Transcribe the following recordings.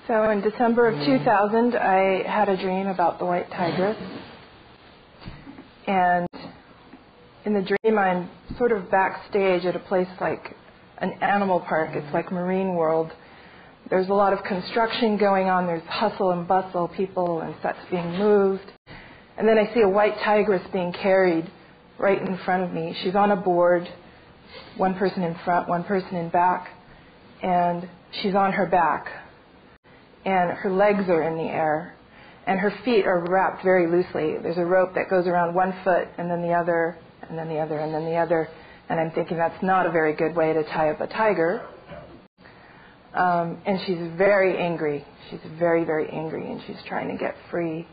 So in December of 2000, I had a dream about the white tigress. And in the dream, I'm sort of backstage at a place like an animal park. It's like Marine World. There's a lot of construction going on. There's hustle and bustle, people and sets being moved. And then I see a white tigress being carried right in front of me. She's on a board, one person in front, one person in back, and she's on her back. And her legs are in the air, and her feet are wrapped very loosely. There's a rope that goes around one foot, and then the other, and then the other, and then the other. And I'm thinking that's not a very good way to tie up a tiger. And she's very angry. She's very, very angry, and she's trying to get free.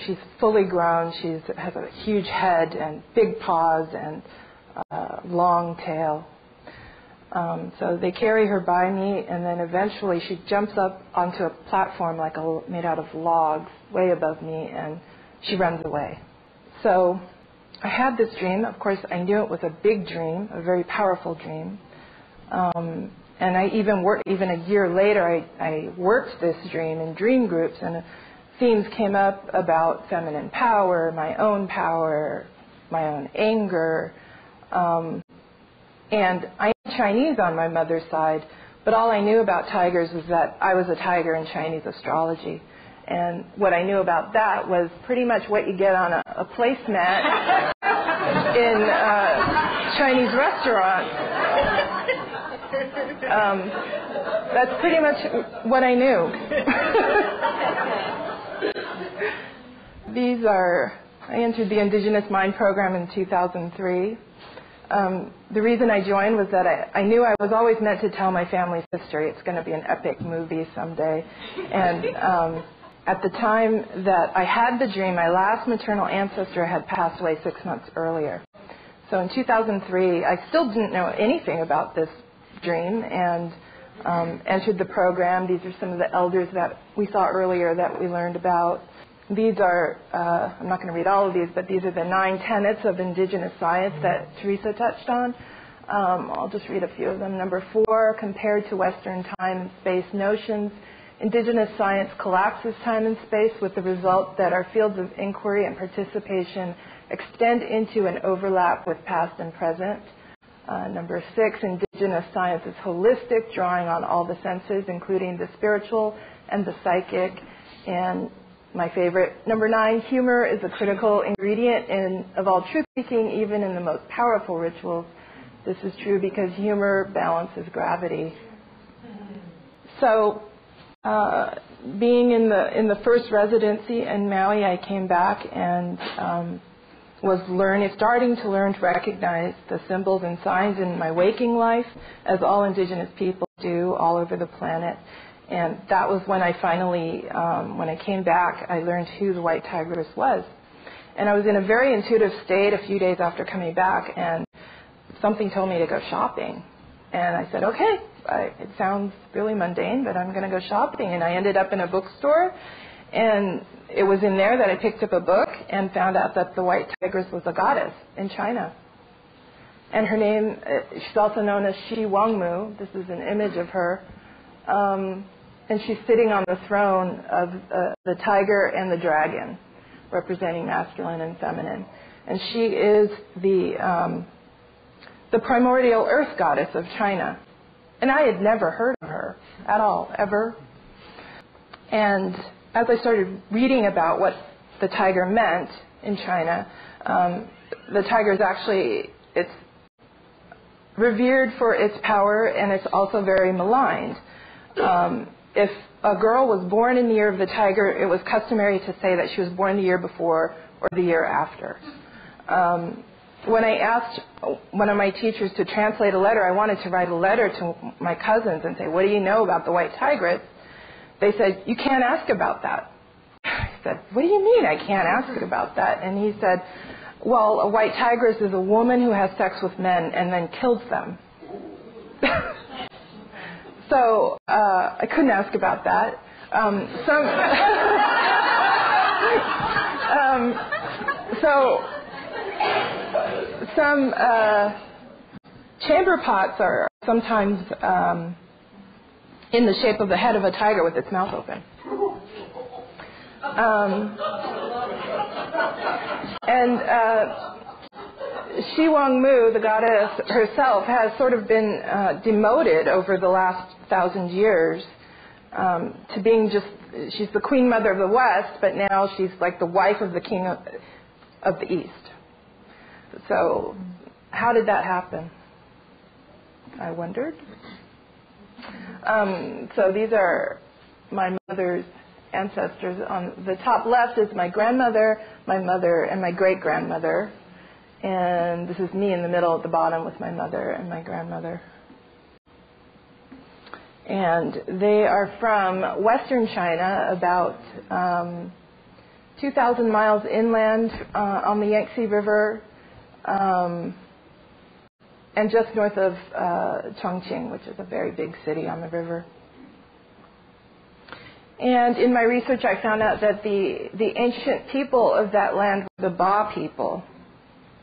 She's fully grown. She has a huge head and big paws and long tail. So they carry her by me, and then eventually she jumps up onto a platform made out of logs way above me, and she runs away. So I had this dream. Of course, I knew it was a big dream, a very powerful dream. And I even a year later, I worked this dream in dream groups, and themes came up about feminine power, my own anger. And I am Chinese on my mother's side, but all I knew about tigers was that I was a tiger in Chinese astrology. And what I knew about that was pretty much what you get on a placemat in Chinese restaurants. That's pretty much what I knew. I entered the Indigenous Mind program in 2003. The reason I joined was that I knew I was always meant to tell my family's history. It's going to be an epic movie someday. And at the time that I had the dream, my last maternal ancestor had passed away 6 months earlier. So in 2003, I still didn't know anything about this dream, and entered the program. These are some of the elders that we saw earlier that we learned about. These are, I'm not going to read all of these, but these are the 9 tenets of indigenous science that Teresa touched on. I'll just read a few of them. Number 4, compared to Western time and space notions, indigenous science collapses time and space with the result that our fields of inquiry and participation extend into and overlap with past and present. Number 6, indigenous science is holistic, drawing on all the senses, including the spiritual and the psychic. And my favorite, number 9, humor is a critical ingredient of all truth-seeking, even in the most powerful rituals. This is true because humor balances gravity. So, being in the first residency in Maui, I came back and was starting to learn to recognize the symbols and signs in my waking life, as all indigenous people do all over the planet. And that was when I finally, when I came back, I learned who the white tigress was. And I was in a very intuitive state a few days after coming back, and something told me to go shopping. And I said, okay, it sounds really mundane, but I'm going to go shopping. And I ended up in a bookstore, and it was in there that I picked up a book and found out that the white tigress was a goddess in China. And her name, she's also known as Shi Wangmu. This is an image of her. And she's sitting on the throne of the tiger and the dragon, representing masculine and feminine. And she is the primordial earth goddess of China. And I had never heard of her at all, ever. And as I started reading about what the tiger meant in China, the tiger is actually, it's revered for its power, and it's also very maligned. If a girl was born in the year of the tiger, it was customary to say that she was born the year before or the year after. When I asked one of my teachers to translate a letter, I wanted to write a letter to my cousins and say, what do you know about the white tigress? They said, you can't ask about that. I said, what do you mean I can't ask about that? And he said, well, a white tigress is a woman who has sex with men and then kills them. So I couldn't ask about that. Some chamber pots are sometimes in the shape of the head of a tiger with its mouth open. Shi Wang Mu, the goddess herself, has sort of been demoted over the last 1,000 years to being just, she's the queen mother of the West, but now she's like the wife of the king of the East. So how did that happen? I wondered. So these are my mother's ancestors. On the top left is my grandmother, my mother, and my great-grandmother. And this is me in the middle at the bottom with my mother and my grandmother. And they are from western China, about 2,000 miles inland on the Yangtze River, and just north of Chongqing, which is a very big city on the river. And in my research, I found out that the ancient people of that land were the Ba people,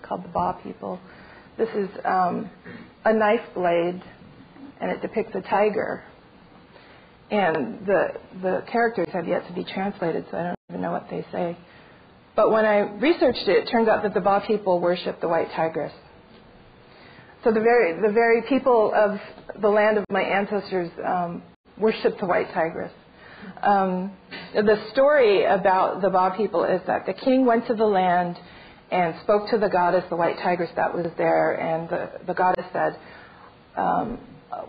called the Ba people. This is a knife blade, and it depicts a tiger. And the characters have yet to be translated, so I don't even know what they say. But when I researched it, it turns out that the Ba people worship the white tigress. So the very people of the land of my ancestors worship the white tigress. The story about the Ba people is that the king went to the land and spoke to the goddess, the white tigress that was there, and the goddess said,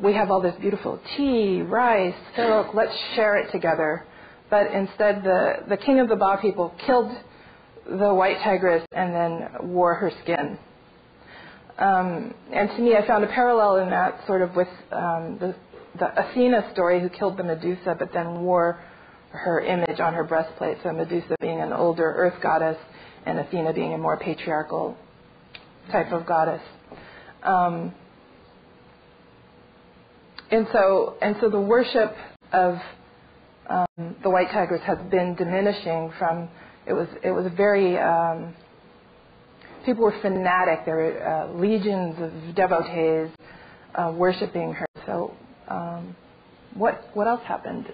we have all this beautiful tea, rice, silk, let's share it together. But instead the king of the Ba people killed the white tigress and then wore her skin. And to me, I found a parallel in that sort of with the Athena story, who killed the Medusa but then wore her image on her breastplate. So Medusa being an older earth goddess and Athena being a more patriarchal type of goddess. And so the worship of the white tigress has been diminishing from, it was very, people were fanatic. There were legions of devotees worshiping her. So what else happened?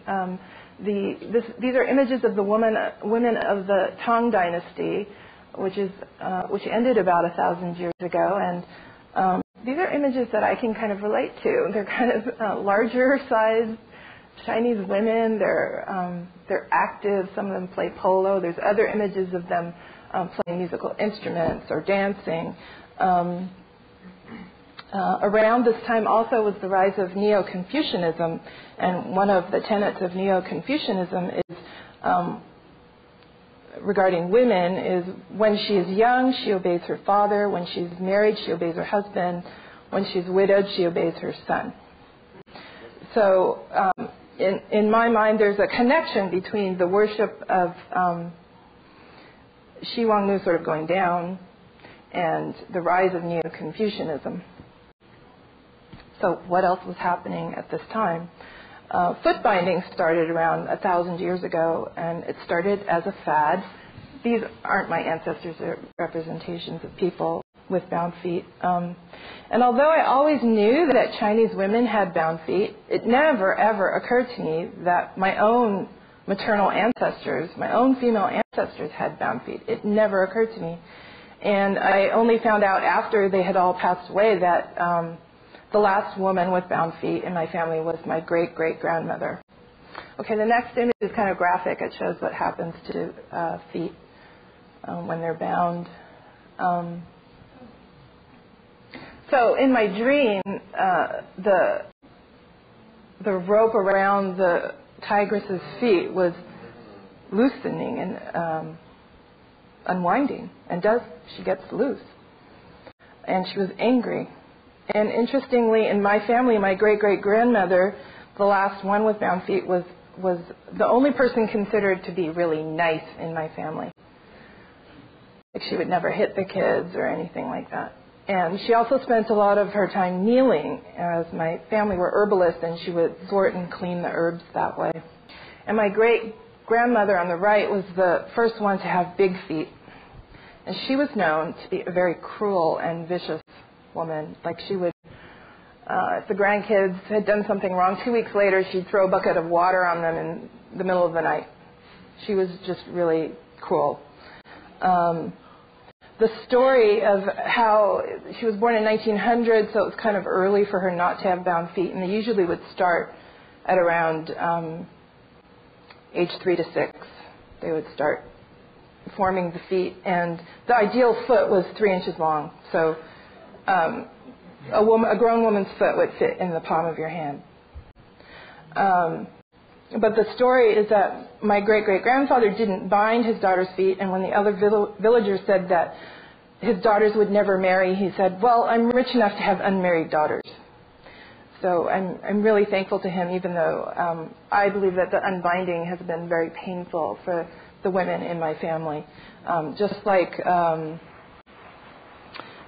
These are images of the women of the Tang Dynasty, which ended about 1,000 years ago, and these are images that I can kind of relate to. They're kind of larger sized Chinese women. They're active. Some of them play polo. There's other images of them playing musical instruments or dancing. Around this time also was the rise of Neo-Confucianism, and one of the tenets of Neo-Confucianism is regarding women is when she is young, she obeys her father. When she's married, she obeys her husband. When she's widowed, she obeys her son. So in my mind, there's a connection between the worship of Shi Wang Mu sort of going down and the rise of Neo-Confucianism. So what else was happening at this time? Foot binding started around 1,000 years ago, and it started as a fad. These aren't my ancestors, they're representations of people with bound feet. And although I always knew that Chinese women had bound feet, it never, ever occurred to me that my own maternal ancestors, my own female ancestors had bound feet. It never occurred to me. And I only found out after they had all passed away that the last woman with bound feet in my family was my great-great-grandmother. Okay, the next image is kind of graphic. It shows what happens to feet when they're bound. So in my dream, the rope around the tigress's feet was loosening and unwinding, and she gets loose. And she was angry. And interestingly, in my family, my great-great-grandmother, the last one with bound feet, was the only person considered to be really nice in my family. Like, she would never hit the kids or anything like that. And she also spent a lot of her time kneeling, as my family were herbalists, and she would sort and clean the herbs that way. And my great-grandmother on the right was the first one to have big feet. And she was known to be a very cruel and vicious woman. Like, she would if the grandkids had done something wrong, 2 weeks later she'd throw a bucket of water on them in the middle of the night. She was just really cruel. The story of how she was born in 1900, so it was kind of early for her not to have bound feet, and they usually would start at around age 3 to 6. They would start forming the feet, and the ideal foot was 3 inches long. So a grown woman's foot would fit in the palm of your hand. But the story is that my great-great-grandfather didn't bind his daughter's feet, and when the other villagers said that his daughters would never marry, he said, well, I'm rich enough to have unmarried daughters. So I'm really thankful to him, even though I believe that the unbinding has been very painful for the women in my family. Just like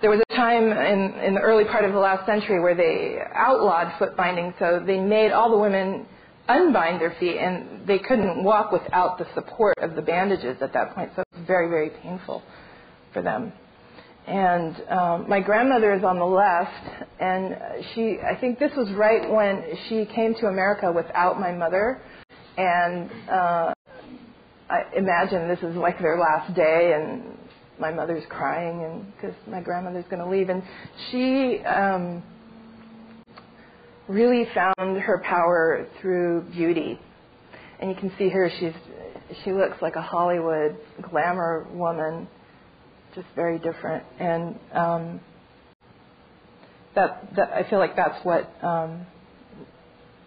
there was a time in the early part of the last century where they outlawed foot binding, so they made all the women unbind their feet, and they couldn't walk without the support of the bandages at that point, so it was very, very painful for them. And my grandmother is on the left, and I think this was right when she came to America without my mother, and I imagine this is like their last day, and my mother's crying and because my grandmother's going to leave, and she really found her power through beauty. And you can see her, she looks like a Hollywood glamour woman, just very different. And that I feel like that's what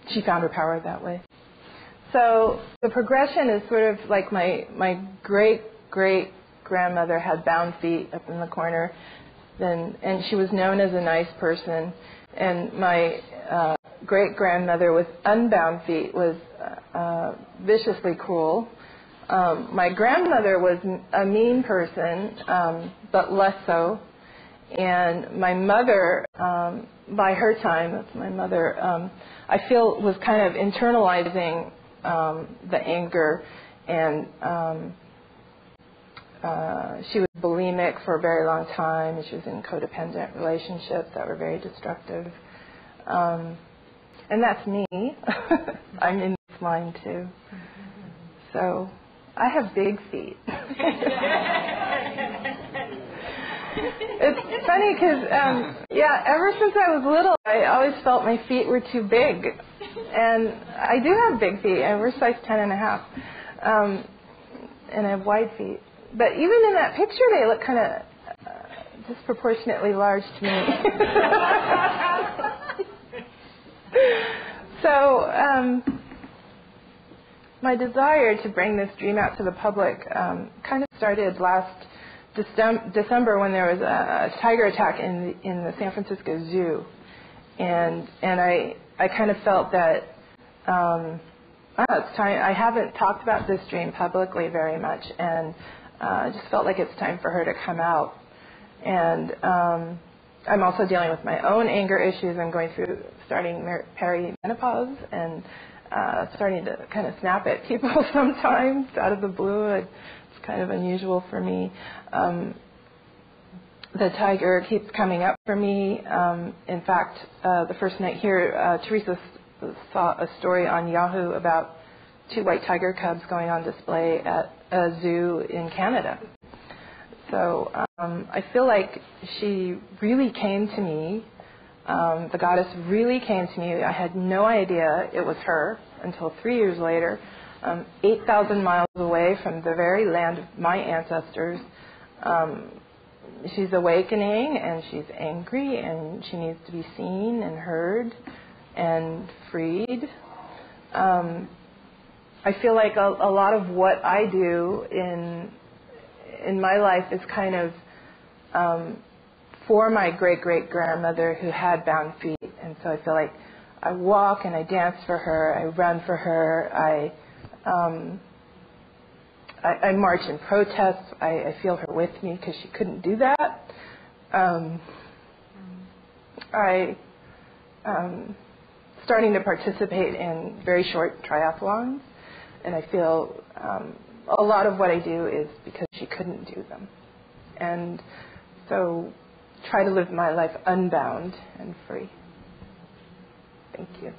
she found her power that way. So the progression is sort of like my great-great-grandmother had bound feet up in the corner, and she was known as a nice person. And my great-grandmother with unbound feet was viciously cruel. My grandmother was a mean person, but less so. And my mother, by her time, that's my mother, I feel was kind of internalizing the anger, and she was bulimic for a very long time. She was in codependent relationships that were very destructive. And that's me. I'm in this line too. So I have big feet. It's funny because, ever since I was little, I always felt my feet were too big. And I do have big feet. We're size 10.5. And I have wide feet. But even in that picture, they look kind of disproportionately large to me. So my desire to bring this dream out to the public kind of started last December when there was a tiger attack in the San Francisco Zoo, and I kind of felt that it's time. I haven't talked about this dream publicly very much, and I just felt like it's time for her to come out. And I'm also dealing with my own anger issues. I'm starting perimenopause and starting to kind of snap at people sometimes out of the blue. It's kind of unusual for me. The tiger keeps coming up for me. In fact, the first night here, Teresa saw a story on Yahoo about 2 white tiger cubs going on display at a zoo in Canada. So I feel like she really came to me. The goddess really came to me. I had no idea it was her until 3 years later, 8,000 miles away from the very land of my ancestors. She's awakening, and she's angry, and she needs to be seen and heard and freed. I feel like a lot of what I do in my life is kind of for my great-great-grandmother who had bound feet. And so I feel like I walk and I dance for her, I run for her, I march in protest. I feel her with me because she couldn't do that. Starting to participate in very short triathlons, and I feel a lot of what I do is because she couldn't do them. And so try to live my life unbound and free. Thank you.